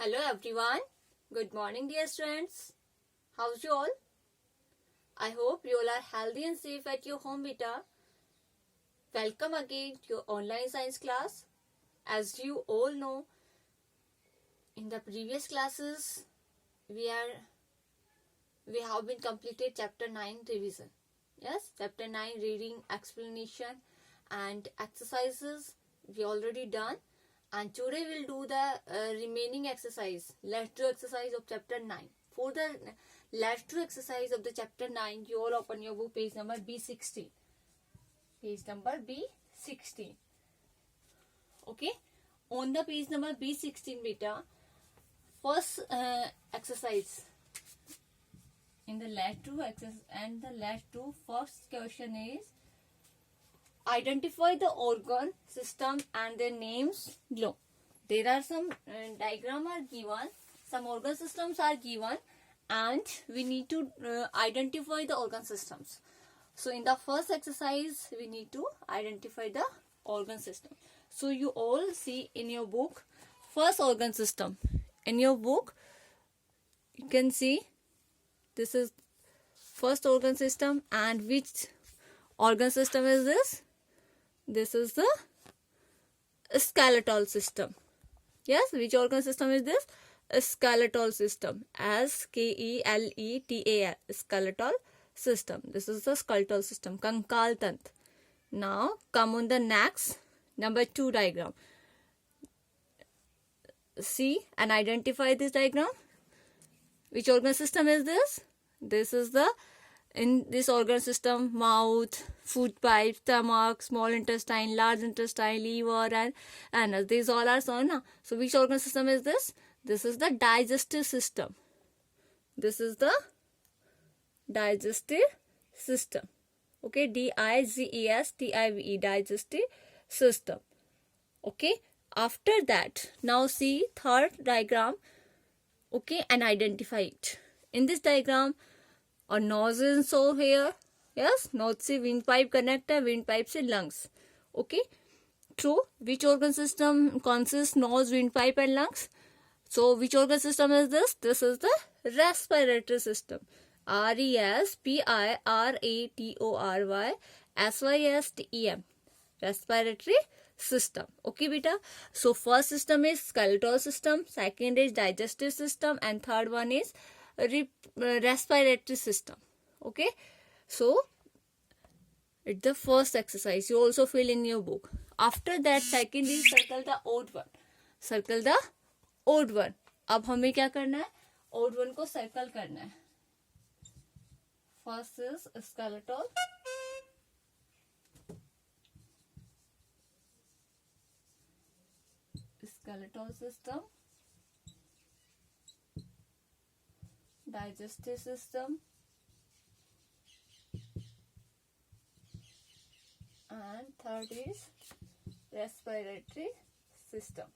Hello everyone. Good morning dear students. How's you all? I hope you all are healthy and safe at your home beta. Welcome again to your online science class. As you all know, in the previous classes we have been completed chapter 9 revision. Yes, chapter 9 reading, explanation and exercises we already done. And today we'll do the remaining exercise, let's do exercise of chapter 9. For the let's do exercise of the chapter 9, you all open your book page number B16. Page number B16. Okay. On the page number B16 beta, first exercise. In the let's do exercise and the let's do first question is identify the organ system and their names below. There are some diagram are given, some organ systems are given, and we need to identify the organ systems. So in the first exercise we need to identify the organ system. So you all see in your book first organ system. In your book you can see this is first organ system, and which organ system is this? This is the skeletal system. Yes, which organ system is this? A skeletal system. S-K-E-L-E-T-A-L. Skeletal system. This is the skeletal system. Kankal Tant. Now come on the next number 2 diagram. See and identify this diagram. Which organ system is this? This is the in this organ system, mouth, food pipe, stomach, small intestine, large intestine, liver and anus. These all are so na. So which organ system is this? This is the digestive system. This is the digestive system. Okay, D-I-G-E-S-T-I-V-E, digestive system. Okay, after that, now see third diagram. Okay, and identify it. In this diagram, और nose so here, yes, nose से wind pipe connect है, wind pipe से lungs. Okay, true. Which organ system consist nose, wind pipe and lungs? So which organ system is this? This is the respiratory system. RESPIRATORY SYSTEM, respiratory system. Okay beta, so first system is skeletal system, second is digestive system, and third one is respiratory system. Okay, so it's the first exercise. You also fill in your book. After that, second is circle the odd one. Circle the odd one. अब हमें क्या करना है? odd one को circle करना है. First is skeletal. Skeletal system, digestive system, and third is respiratory system.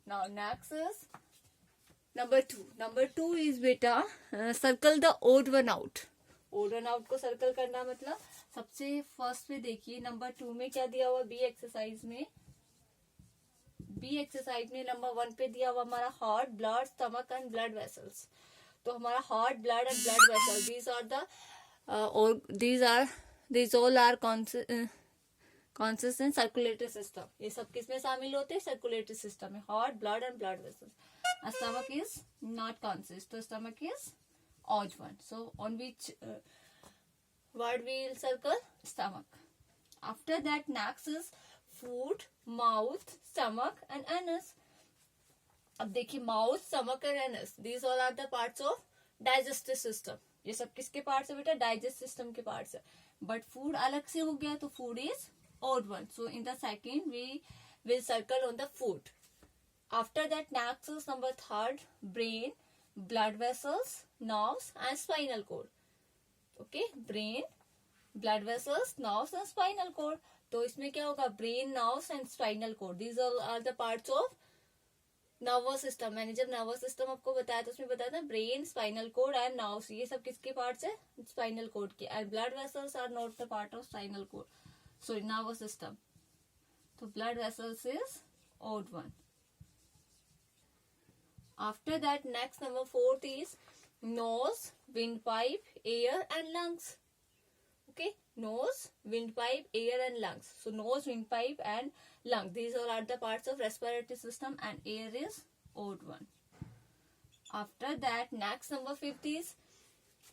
Now next is number 2. Number 2 is beta circle the odd one out. Odd one out को circle करना मतलब सबसे first पे देखिए number 2 में क्या दिया हुआ? बी एक्सरसाइज में नंबर 1 पे दिया हुआ हमारा heart, blood, stomach and blood vessels. तो हमारा heart, blood and blood vessel, these all are consist in circulatory system. ये सब किस में शामिल होते हैं? सर्कुलेटरी सिस्टम में. Heart, blood and blood vessels. Stomach is not consist, तो stomach is odd one. So on which word we will circle? Stomach. After that next is food, mouth, stomach and anus. अब देखिए mouth, stomach and anus, these all are the parts of digestive system. ये सब किसके parts है बेटा? digestive system के parts है. But food अलग से हो गया, तो food is odd one. So in the second we will circle on the food. After that next is number 3, brain, blood vessels, nerves and spinal cord. Okay, brain, blood vessels, nerves and spinal cord. तो इसमें क्या होगा? brain, nerves and spinal cord. These all are the parts of nervous system. मैंने जब nervous system आपको बताया तो उसमें बताया था brain, spinal cord and nerves. ये सब किसके parts है? spinal cord के. And blood vessels are not the part of spinal cord. So nervous system. तो blood vessels is odd one. After that, next number 4th is nose, windpipe, air and lungs. Okay, nose, windpipe, air and lungs. So nose, windpipe and lung. These all are the parts of respiratory system, and air is odd one. After that, next number 5th is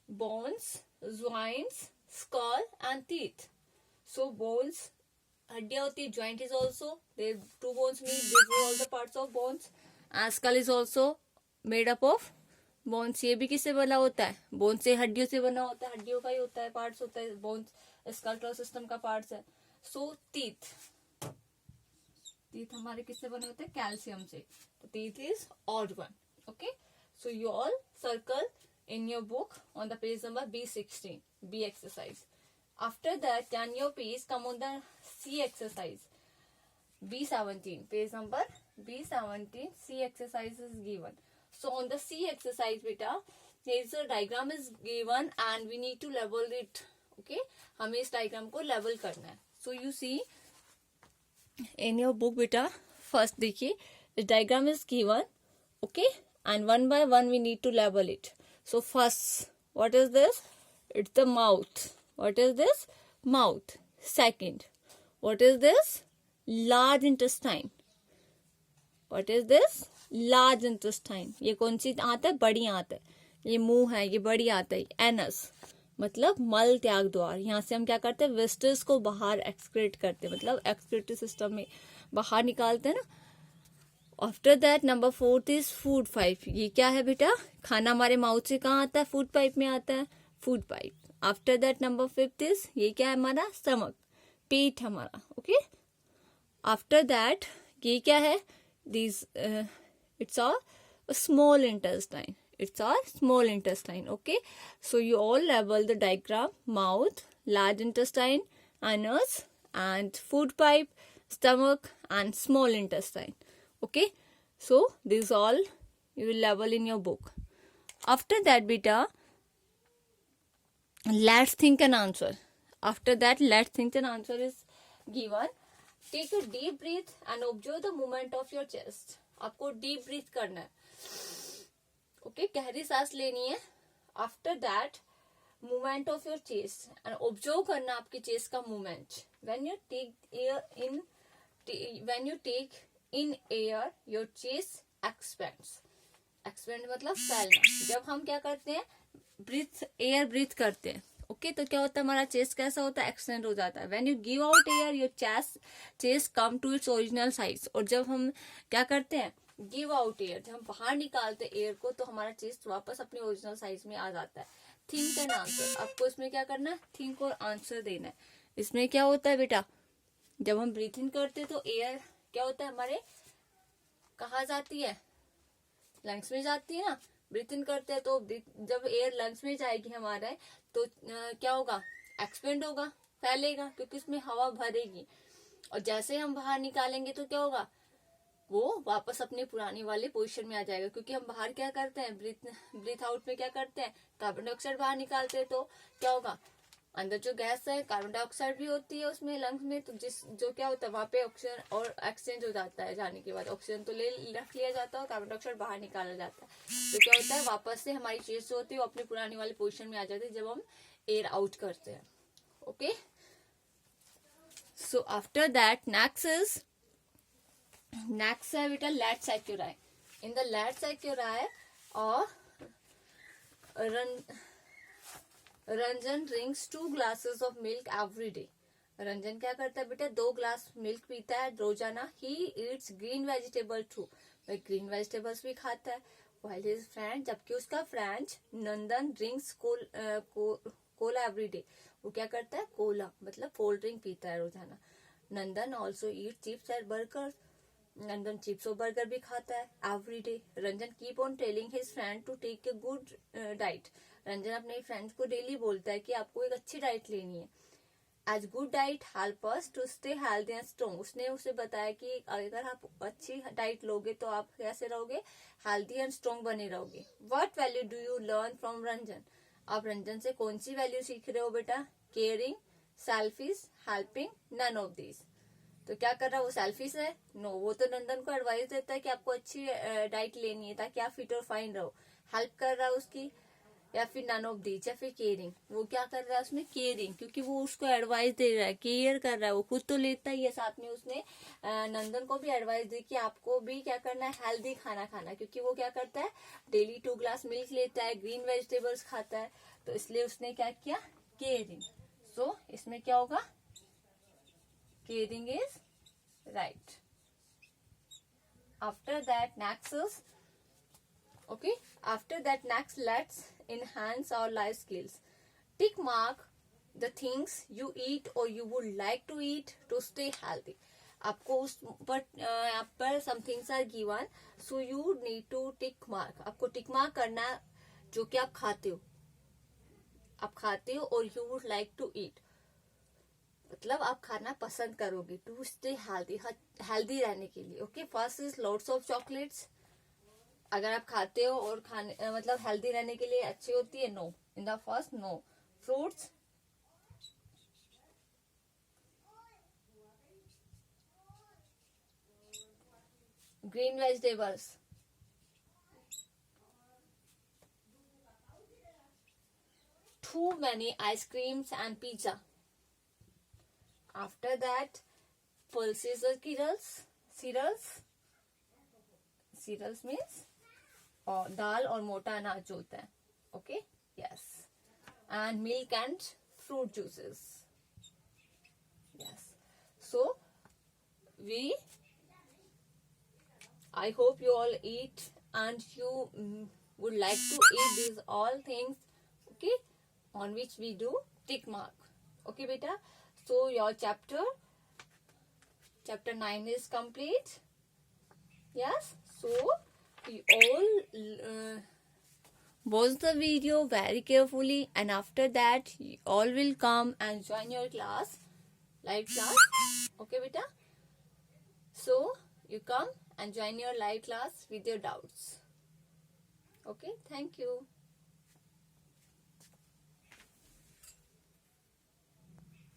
bones, joints, skull and teeth. So bones, हड्डियां होती है, joint is also, there two bones meet, these are all the parts of bones. And skull is also made up of bones. ये भी किससे बना होता है? Bone से, हड्डियों से बना होता है, हड्डियों का ही होता है, पार्ट्स होता है, बोन्स स्कल सिस्टम का पार्ट्स है. सो टीथ हमारे किससे बने होते हैं? कैल्शियम से. तो teeth is odd one. Okay, so you all circle in your book on the page number B16, B exercise. After that, can you please come on the C exercise, B17, page number B17, C exercise is given. So on the C exercise, beta, here is a diagram is given and we need to level it. Okay, हमें इस diagram को level करना है. So you see in your book, beta, first देखिए, the diagram is given. Okay, and one by one we need to level it. So first, what is this? It's the mouth. What is this? Mouth. Second, what is this? Large intestine. What is this? Large intestine. ये कौन सी आंत है? बड़ी आंत है. ये मुंह है, ये बड़ी आंत है. एनस मतलब मल त्याग द्वार. यहाँ से हम क्या करते हैं? वेस्टर्स को बाहर एक्सक्रीट करते हैं, मतलब एक्सक्रीटरी सिस्टम में बाहर निकालते हैं ना. After that number 4th is food pipe. ये क्या है बेटा? खाना हमारे माउथ से कहाँ आता है? फूड पाइप में आता है, food pipe. After that number 5th is, ये क्या है हमारा? स्टमक, पेट हमारा. ओके, आफ्टर दैट ये क्या है? This it's our small intestine. It's our small intestine. Okay, so you all label the diagram: mouth, large intestine, anus, and food pipe, stomach, and small intestine. Okay, so these all you will label in your book. After that, beta, let's think and answer. After that, let's think and answer is given. Take a deep breath and observe the movement of your chest. आपको deep breath करना है. Okay, गहरी सांस लेनी है. After that, movement of your chest and observe करना आपकी chest का movement. When you take in air your chest expands. Expand मतलब फैलना. जब हम क्या करते हैं? एयर ब्रीथ करते हैं. ओके, तो क्या होता है? हमारा चेस्ट कैसा होता है? एक्सटेंड हो जाता है. When you give out air your chest come to its original size. और जब हम क्या करते हैं? गिव आउट एयर, जब हम बाहर निकालते एयर को, तो हमारा चेस्ट वापस अपने ओरिजिनल साइज में आ जाता है. Think and answer. आपको इसमें क्या करना है? थिंक और आंसर देना है. इसमें क्या होता है बेटा? जब हम ब्रीथ इन करते हैं तो एयर क्या होता है हमारे? कहाँ जाती है? लंग्स में जाती है ना. ब्रीथ इन करते हैं तो जब एयर लंग्स में जाएगी हमारे, तो क्या होगा? एक्सपेंड होगा, फैलेगा, क्योंकि उसमें हवा भरेगी. और जैसे हम बाहर निकालेंगे तो क्या होगा? वो वापस अपने पुरानी वाले पोजीशन में आ जाएगा. क्योंकि हम बाहर क्या करते हैं? ब्रीथ आउट में क्या करते हैं? कार्बन डाइऑक्साइड बाहर निकालते हैं. तो क्या होगा? अंदर जो गैस है कार्बन डाइऑक्साइड भी होती है उसमें लंग्स में, तो जो क्या होता है वहां पे ऑक्सीजन और एक्सचेंज हो जाता है. जाने के बाद ऑक्सीजन तो रख लिया जाता है और कार्बन डाइऑक्साइड बाहर निकाला जाता है. तो क्या होता है? वापस से हमारी चेस्ट जो होती है वो अपनी पुरानी वाली पोजीशन में आ जाती है जब हम एयर आउट करते हैं. Okay, so after that next है बेटा लैट सैक्यूराई. इन द लैट सैक्यूराई और Ranjan drinks 2 glasses of milk every day. Ranjan क्या करता है बेटा? 2 ग्लास मिल्क पीता है रोजाना. He eats green vegetable too. वह ग्रीन वेजिटेबल्स भी खाता है. व्हाइल हिज फ्रेंड, जबकि उसका friend Nandan drinks cola every day. वो क्या करता है? कोला मतलब कोल्ड ड्रिंक पीता है रोजाना. Nandan also eat chips and burger. Nandan chips और बर्गर भी खाता है every day. Ranjan keep on telling his friend to take a good diet. Ranjan अपने फ्रेंड्स को डेली बोलता है कि आपको एक अच्छी डाइट लेनी है. As good diet help us to stay healthy and strong. उसने उसे बताया कि अगर आप अच्छी डाइट लोगे तो आप कैसे रहोगे? हेल्दी एंड स्ट्रॉन्ग बने रहोगे. What value do you learn from Ranjan. आप रंजन से कौन सी वैल्यू सीख रहे हो बेटा? Caring, selfish, helping, none of these. तो क्या कर रहा है वो, सेल्फिश है? नो, वो तो नंदन को एडवाइस देता है कि आपको अच्छी डाइट लेनी है ताकि आप फिट और फाइन रहो, हेल्प कर रहा है उसकी। या फिर नन ऑफ दीज, या फिर केयरिंग, वो क्या कर रहा है उसमें, केयरिंग, क्योंकि वो उसको एडवाइस दे रहा है, केयर कर रहा है, वो खुद तो लेता ही है, साथ में उसने नंदन को भी एडवाइस दी कि आपको भी क्या करना है, हेल्दी खाना खाना, क्योंकि वो क्या करता है, डेली 2 ग्लास मिल्क लेता है, ग्रीन वेजिटेबल्स खाता है, तो इसलिए उसने क्या किया, केयरिंग। सो इसमें क्या होगा, caring is right. After that next is okay, after that next let's enhance our life skills. Tick mark the things you eat or you would like to eat to stay healthy. आपको उस पर यहाँ पर some things are given, so you need to tick mark. आपको tick mark करना जो कि आप खाते हो, और you would like to eat, मतलब आप खाना पसंद करोगे, to stay healthy, हेल्दी रहने के लिए। Okay, first is lots of chocolates, अगर आप खाते हो और खाने मतलब हेल्दी रहने के लिए अच्छी होती है, no, in the first no. Fruits, green vegetables, too many ice creams and pizza. After that pulses or cereals means और दाल और मोटा अनाज जो होता है। Okay, yes, and milk and fruit juices. Yes, so we I hope you all eat and you would like to eat these all things, okay, on which we do tick mark. Okay, beta. So your chapter 9 is complete. Yes. So you all watch the video very carefully, and after that you all will come and join your class, live class. Okay, beta. So you come and join your live class with your doubts. Okay, thank you.